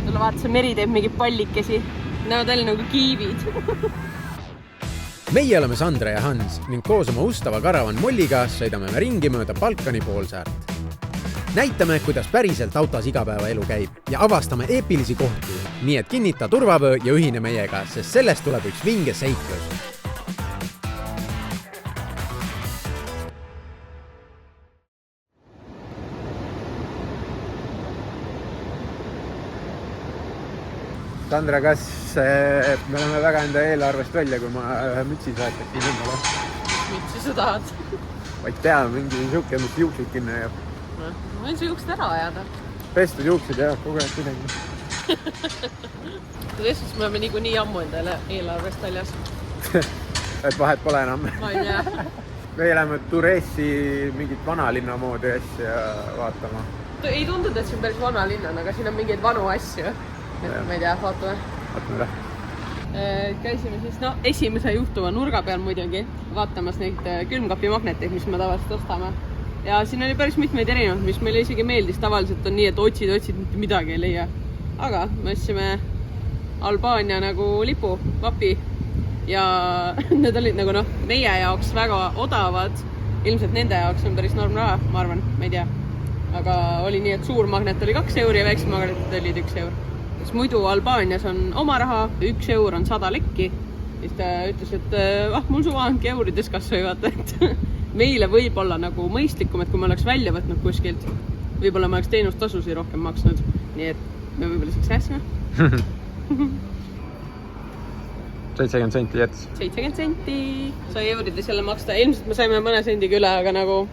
Tule vaata, see meri teeb mingid pallikesi. Näevad jälle nagu kiivid. Meie oleme Sandra ja Hans ning koos oma ustava karavan Molliga sõidame me ringi mööda Balkani poolsaart. Näitame, kuidas päriselt autos igapäevaelu käib ja avastame eepilisi kohti, nii et kinnita turvavöö ja ühine meiega, sest sellest tuleb üks vinge seiklus. Sandra, kas me oleme väga enda eelarvest välja, kui ma ühe mütsi soetasin endale? Mütsi sa tahad? Ma ei tea, mingi siuke, mis juuksed kinni jääb. Ma võin su juuksed ära ajada. Pestud juuksed jah, kogu aeg midagi. Tõestus me oleme nii ammu endale eelarvest väljas. Et vahet pole enam. Ma ei tea. Me elame Turessi mingit vanalinna moodi asja vaatama. Ei tundunud, et siin päris vana linnan, aga siin on mingeid vanu asju. Ma ei tea, vaatame. Vaatame üle. Käisime siis esimese juhtuva nurga peal muidugi vaatamas neid külmkapi magneteid, mis me tavaliselt ostame. Ja siin oli päris mitmeid erinevaid, mis meile isegi meeldis. Tavaliselt on nii, et otsid, mitte midagi ei leia. Aga me ostsime Albaania nagu lipu, vapi. Ja need olid nagu meie jaoks väga odavad. Ilmselt nende jaoks on päris norm raha, ma arvan, ma ei tea. Aga oli nii, et suur magnet oli 2 euri ja väiksed magneted olid 1 eur. Siis muidu Albaanias on oma raha, 1 eur on 100 lekki. Siis ta ütles, et mul suva ongi eurides kas või vaata, et meile võib olla nagu mõistlikum, et kui me oleks välja võtnud kuskilt, võib-olla me oleks teenustasusi rohkem maksnud. Nii et me võib-olla siis rääsime. 70 senti jättis. 70 senti. Sai eurides jälle maksta. Ilmselt me saime mõne sendiga üle, aga nagu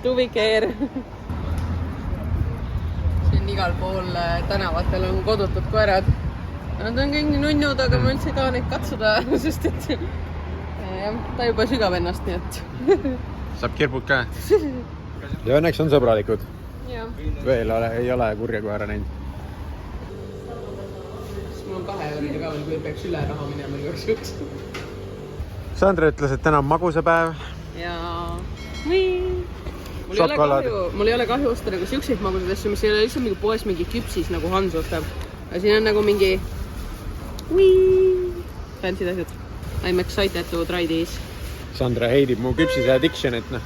do we care. Siin igal pool tänavatel on kodutud koerad. Nad on kõik nii nunnud, aga ma üldse ei taha neid katsuda, sest et ta juba sügab ennast, nii et saab kirbud ka. Ja õnneks on sõbralikud. Ja. Veel ei ole kurja koera näinud. Mul on 2 euride ka veel, kui peaks üle raha minema igaks juks. Sandra ütles, et täna on magusapäev. Ja mul ei ole kahju osta nagu siukseid magusad asju, mis ei ole lihtsalt mingi poes mingi küpsis nagu Hans ostab. Ja siin on nagu mingi fancy asjad. I'm excited to try this. Sandra heidib mu küpsise addictionit. Ma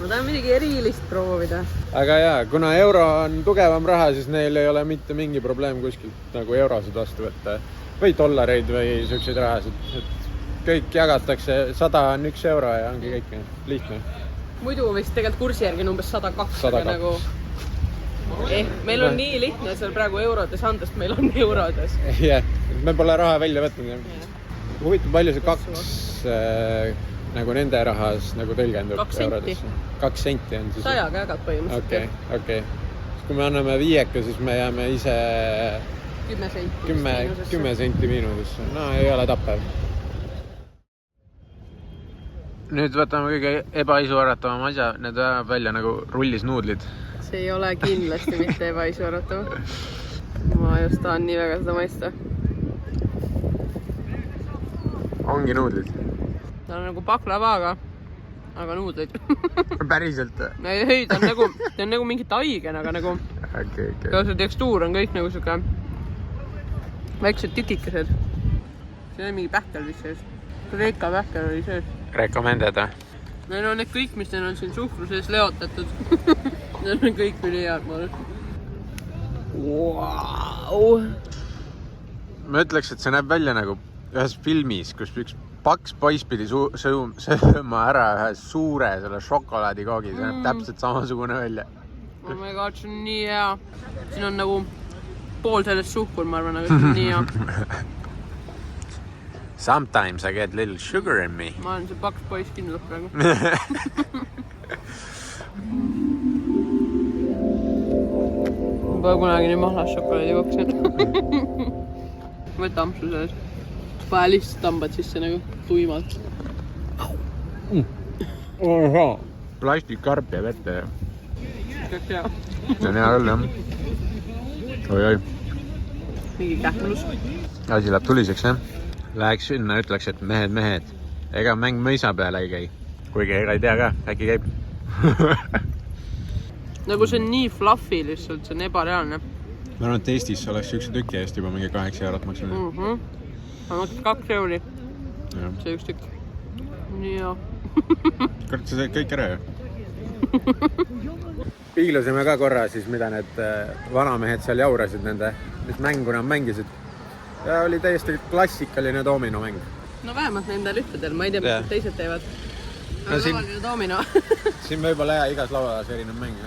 tahan midagi erilist proovida. Aga jaa, kuna euro on tugevam raha, siis neil ei ole mitte mingi probleem kuskilt nagu eurosid vastu võtta. Või dollareid või selliseid rahasid. Kõik jagatakse, 100 on 1 euro ja ongi kõik lihtne. Muidu vist tegelikult kursi järgi on umbes 102. 102. Nagu meil on nii lihtne seal praegu eurodes andest, meil on eurodes. Jah, me pole raha välja võtnud. Huvitav, palju see 2 nagu nende rahas nagu tõlgendub 2 senti. 2 senti on siis. 100 jagad põhimõtteliselt. Okei. Kui me anname 5, siis me jääme ise 10 senti miinusesse. No ei ole tappev. Nüüd võtame kõige ebaisuaratavam asja, need vähemalt välja nagu rullisnuudlid. See ei ole kindlasti mitte ebaisuaratav. Ma just tahan nii väga seda maista. Ongi nuudlid. Ta on nagu baklavaga, aga nuudlid. Päriselt? Ei, ta on nagu mingi taigen, aga nagu see tekstuur on kõik nagu siuke väiksed tükikesed. See on mingi pähkel vist sees. Kreeka pähkel oli sees. Recommended? Neil on need kõik, mis neil on siin suhkru sees leotatud. Need on kõik üli head mõelnud. Wow. Ma ütleks, et see näeb välja nagu ühes filmis, kus üks paks poiss pidi sööma ära ühe suure selle šokolaadikoogi. See näeb täpselt samasugune välja. Oh my god, see on nii hea. Siin on nagu pool sellest suhkur, ma arvan, aga see on nii hea. Sometimes I get little sugar in me. Ma olen see paks poiss kindlalt praegu. Ma pole kunagi nii mahlas šokolaadi koksin. Võta ampsu selles. Vaja lihtsalt tambad sisse nagu tuimalt. Plastikkarp jääb ette. Kõik hea. See on hea küll, jah. Oi. Mingi kähmlus. Asi läheb tuliseks, jah. Läheks sinna, ütleks, et mehed. Ega mäng mõisa peale ei käi. Kuigi ega ei tea ka, äkki käib. Nagu see on nii fluffy lihtsalt, see on ebareaalne. ma arvan, et Eestis oleks üks tüki eest juba mingi 8 eurot maksnud. Ma maksin 2 euri. See üks tükk. Nii jah. Kord sa said kõik ära ju. Piilusime ka korra siis, mida need vanamehed seal jaurasid nende, mis mängu nad mängisid. Ja oli täiesti klassikaline doominomäng. No vähemalt nendel ühtedel, ma ei tea, mis teised teevad. Aga tavaline doomino. Siin võib-olla igas lauas erinev mäng.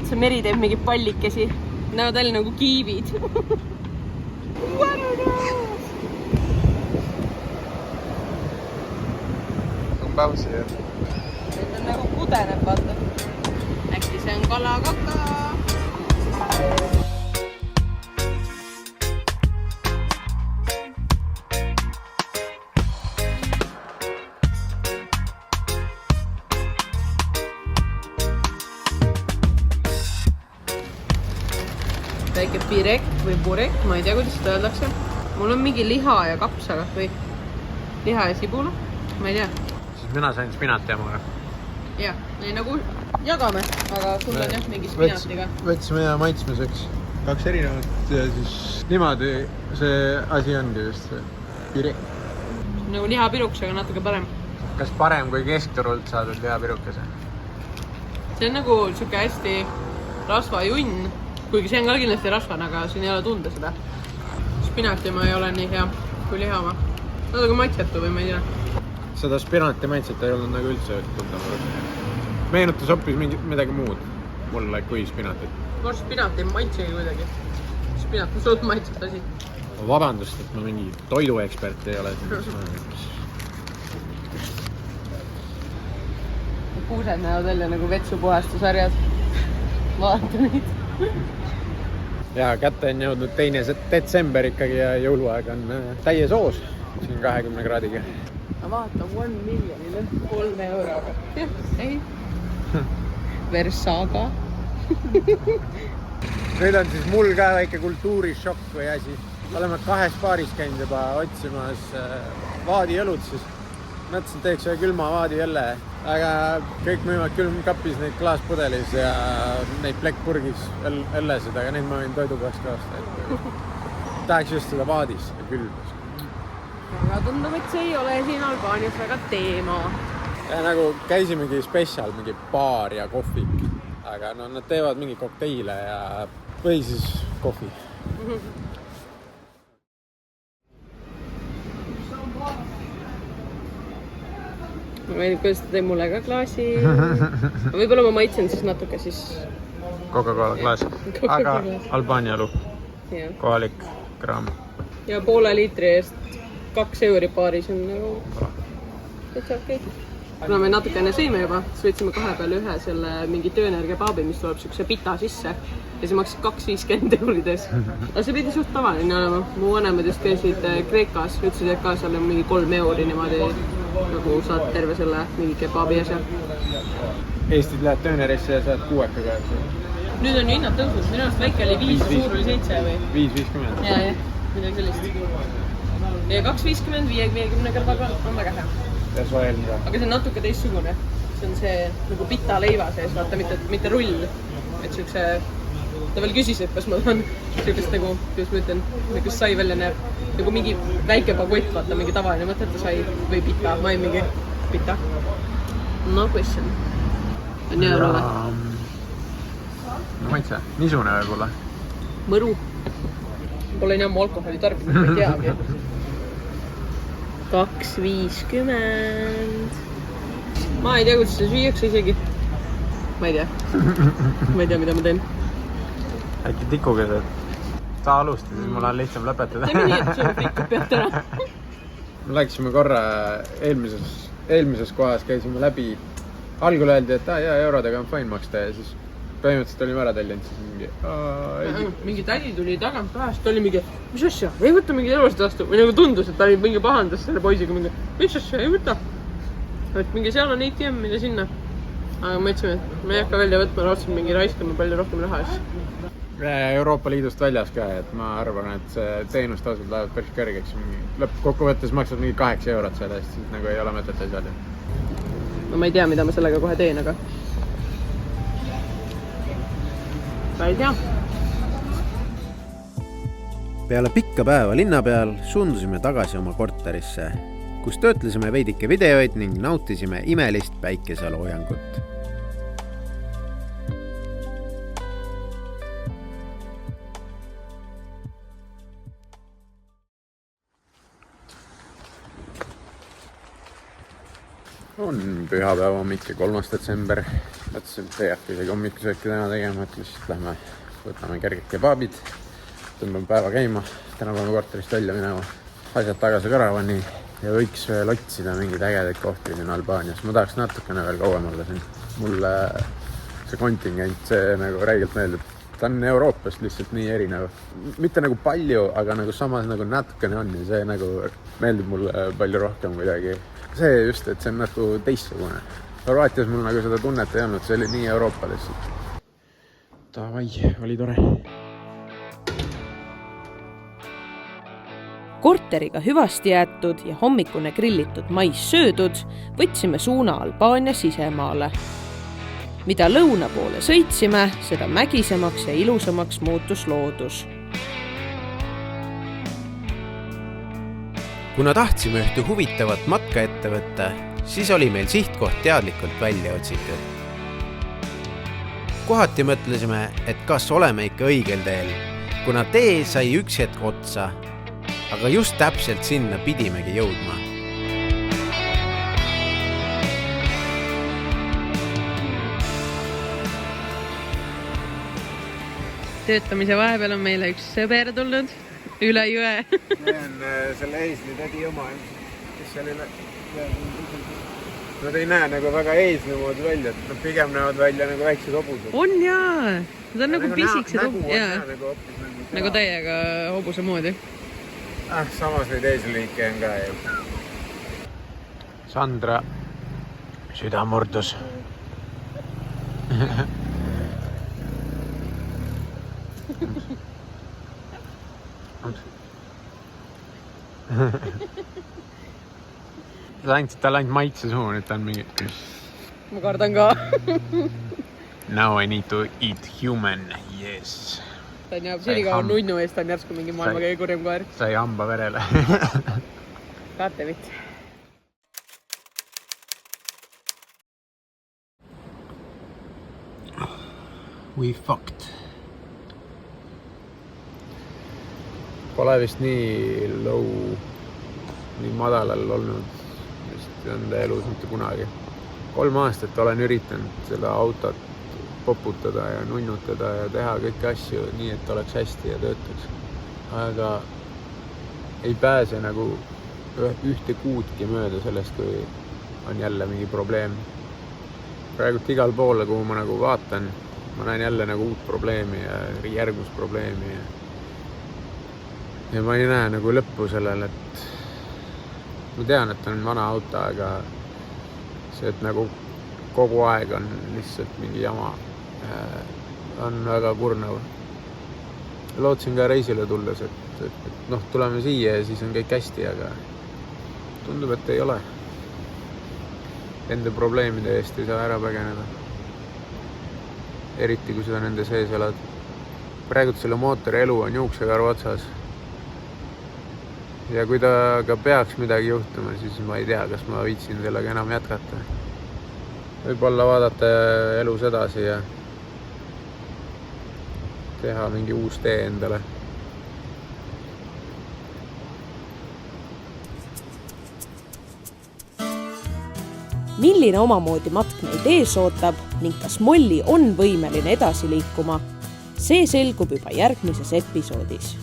See meri teeb mingi pallikesi. Näevad jälle nagu kiivid. On pausi jah? Need on nagu kudeneb, vaata. Äkki see on kalakaka. Väike pirek või purek, ma ei tea, kuidas seda öeldakse. Mul on mingi liha ja kapsaga või liha ja sibula, ma ei tea. Siis mina sain spinati omaga. Jah, nii nagu jagame, aga sul on jah mingi spinatiga. Võtsime ja maitsmiseks 2 erinevat ja siis niimoodi see asi ongi just see pirek. Nagu lihapiruks, aga natuke parem. Kas parem kui keskturult saadud lihapirukese? See on nagu siuke hästi rasvajunn. Kuigi see on ka kindlasti rasvane, aga siin ei ole tunda seda. Spinati ma ei ole nii hea kui lihama. Natuke maitsetu või ma ei tea. Seda spinati maitset ei olnud nagu üldse tunda. Meenutas hoopis midagi muud mulle kui spinatit. Ma spinati ei maitsegi kuidagi. Spinat on suht maitset asi. Vabandust, et ma mingi toiduekspert ei ole. Kuused näevad välja nagu vetsupuhastusarjad. Vaata neid. Ja kätte on jõudnud 2. detsember ikkagi ja jõuluaeg on täies hoos. Siin 20 kraadiga. Vaata, 1 miljonile 3 euroga. Ei. Versaga. Nüüd on siis mul ka väike kultuurishokk või asi. Oleme 2 baaris käinud juba otsimas vaadiõlut, siis mõtlesin, et teeks ühe külma vaadiõlle. Aga kõik müüvad külmkapis neid klaaspunelis ja neid plekkpurgis õllesid, aga neid ma võin toidukohast ka osta. Tahaks just seda vaadis ja külmas. Aga tundub, et see ei ole siin Albaanias väga teema. Ja nagu käisimegi spetsial, mingi baar ja kohvik. Aga no, nad teevad mingi kokteile ja või siis kohvi. Ma ei tea, kuidas ta teeb mulle ka klaasi. Võib-olla ma maitsen siis natuke siis... Coca-Cola klaas. Aga Albaania elu. Kohalik kraam. Ja poole liitri eest 2 euri paaris on nagu... täitsa okei. Kuna me natuke enne sõime juba, siis võtsime 2 peale ühe selle mingi tööenergiapaabi, mis tuleb siukse pita sisse. Ja see maksis 2,50 eurides. Aga see pidi suht tavaline olema. Mu vanemad just käisid Kreekas, ütlesid, et ka seal on mingi 3 euri niimoodi. Nagu saad terve selle mingi kebaabi asja. Eestis lähed töönerisse ja saad 6 ka. Nüüd on ju hinnad tõusnud, minu arust väike oli 5 ja suur oli 7 või? 5,50. Ja, midagi sellist. Ja 2,50, 50 kõrvaga on väga hea. Ja soel mida? Aga see on natuke teistsugune. See on see nagu pita leiva sees, vaata, mitte rull. Et siukse... Ta veel küsis, et kas ma tahan siukest nagu, kuidas ma ütlen, kus sai välja näeb. Nagu mingi väike bagott, vaata, mingi tavaline mõtete sai või pita, ma ei mingi pita. No question. On hea ole? No ma ei tea, niisugune võib-olla? Mõru. Pole nii ammu alkoholi tarbimist, ma ei teagi. 2,50. Ma ei tea, kuidas see süüakse isegi. Ma ei tea. Ma ei tea, mida ma teen. Äkki tikuga see? Sa alusta, siis mul on lihtsam lõpetada. Teeme nii, et sul frikad pead täna. Me läksime korra eelmises kohas, käisime läbi. Algul öeldi, et eurodega on fine maksta ja siis põhimõtteliselt olime ära tellinud, siis mingi tädi tuli tagant pärast, ta oli mingi, mis asja, ei võta mingi elusid vastu. Või nagu tundus, et ta oli mingi pahandas selle poisiga mingi, mis asja, ei võta. Et mingi seal on ATM, mille sinna. Aga me ütlesime, et me ei hakka välja võtma, raudselt mingi raiskama palju rohkem raha. Euroopa Liidust väljas ka, et ma arvan, et see teenustasud lähevad päris kõrgeks. Lõppkokkuvõttes maksad mingi 8 eurot selle eest, siis nagu ei ole mõtet asjad. No ma ei tea, mida ma sellega kohe teen, aga ma ei tea. Peale pikka päeva linna peal suundusime tagasi oma korterisse, kus töötlesime veidike videoid ning nautisime imelist päikeseloojangut. On pühapäeva hommik ja 3. detsember. Mõtlesin, et ei hakka isegi hommikusööki täna tegema, et lihtsalt lähme, võtame kerged kebaabid, tõmbame päeva käima, täna peame korterist välja minema, asjad tagasi karavani ja võiks veel otsida mingeid ägedaid kohti siin Albaanias. Ma tahaks natukene veel kauem olla siin. Mulle see kontingent, see nagu räigelt meeldib. Ta on Euroopast lihtsalt nii erinev. Mitte nagu palju, aga nagu samas nagu natukene on ja see nagu meeldib mulle palju rohkem kuidagi. See just, et see on nagu teistsugune. Horvaatias mul nagu seda tunnet ei olnud, see oli nii Euroopa lihtsalt. Davai, oli tore. Korteriga hüvasti jäetud ja hommikune grillitud mais söödud, võtsime suuna Albaania sisemaale. Mida lõuna poole sõitsime, seda mägisemaks ja ilusamaks muutus loodus. Kuna tahtsime ühte huvitavat matka ette võtta, siis oli meil sihtkoht teadlikult välja otsitud. Kohati mõtlesime, et kas oleme ikka õigel teel, kuna tee sai üks hetk otsa, aga just täpselt sinna pidimegi jõudma. Töötamise vahepeal on meile üks sõber tulnud üle jõe. See on selle eesli tädi oma, kes seal üle. Nad ei näe nagu väga eesli moodi välja, et nad pigem näevad välja nagu väiksed hobused. On jaa, nad on nagu pisiksed hobused. Nagu täiega hobuse moodi. Samas neid eesliike on ka ju. Sandra süda murdus. Tal ainult maitse suhu, nüüd ta on mingi... Ma kardan ka. Now I need to eat human, yes. Ta on jääb sellega nunnu eest, ta on järsku mingi maailma kõige kurjem koer. Sai hamba verele. Kaatevit. We fucked. Pole vist nii low, nii madalal olnud vist enda elus mitte kunagi. 3 aastat olen üritanud seda autot poputada ja nunnutada ja teha kõiki asju nii, et oleks hästi ja töötaks. Aga ei pääse nagu ühte kuudki mööda sellest, kui on jälle mingi probleem. Praegult igal poole, kuhu ma nagu vaatan, ma näen jälle nagu uut probleemi ja järgmist probleemi. Ja ma ei näe nagu lõppu sellele, et ma tean, et on vana auto, aga see, et nagu kogu aeg on lihtsalt mingi jama, on väga kurnav. Lootsin ka reisile tulles, et tuleme siia ja siis on kõik hästi, aga tundub, et ei ole. Enda probleemide eest ei saa ära põgeneda. Eriti, kui seda nende sees elad. Praegult selle mootori elu on juuksekarva otsas. Ja kui ta ka peaks midagi juhtuma, siis ma ei tea, kas ma viitsin sellega enam jätkata. Võib-olla vaadata elus edasi ja teha mingi uus tee endale. Milline omamoodi matk meid ees ootab ning kas Molli on võimeline edasi liikuma, see selgub juba järgmises episoodis.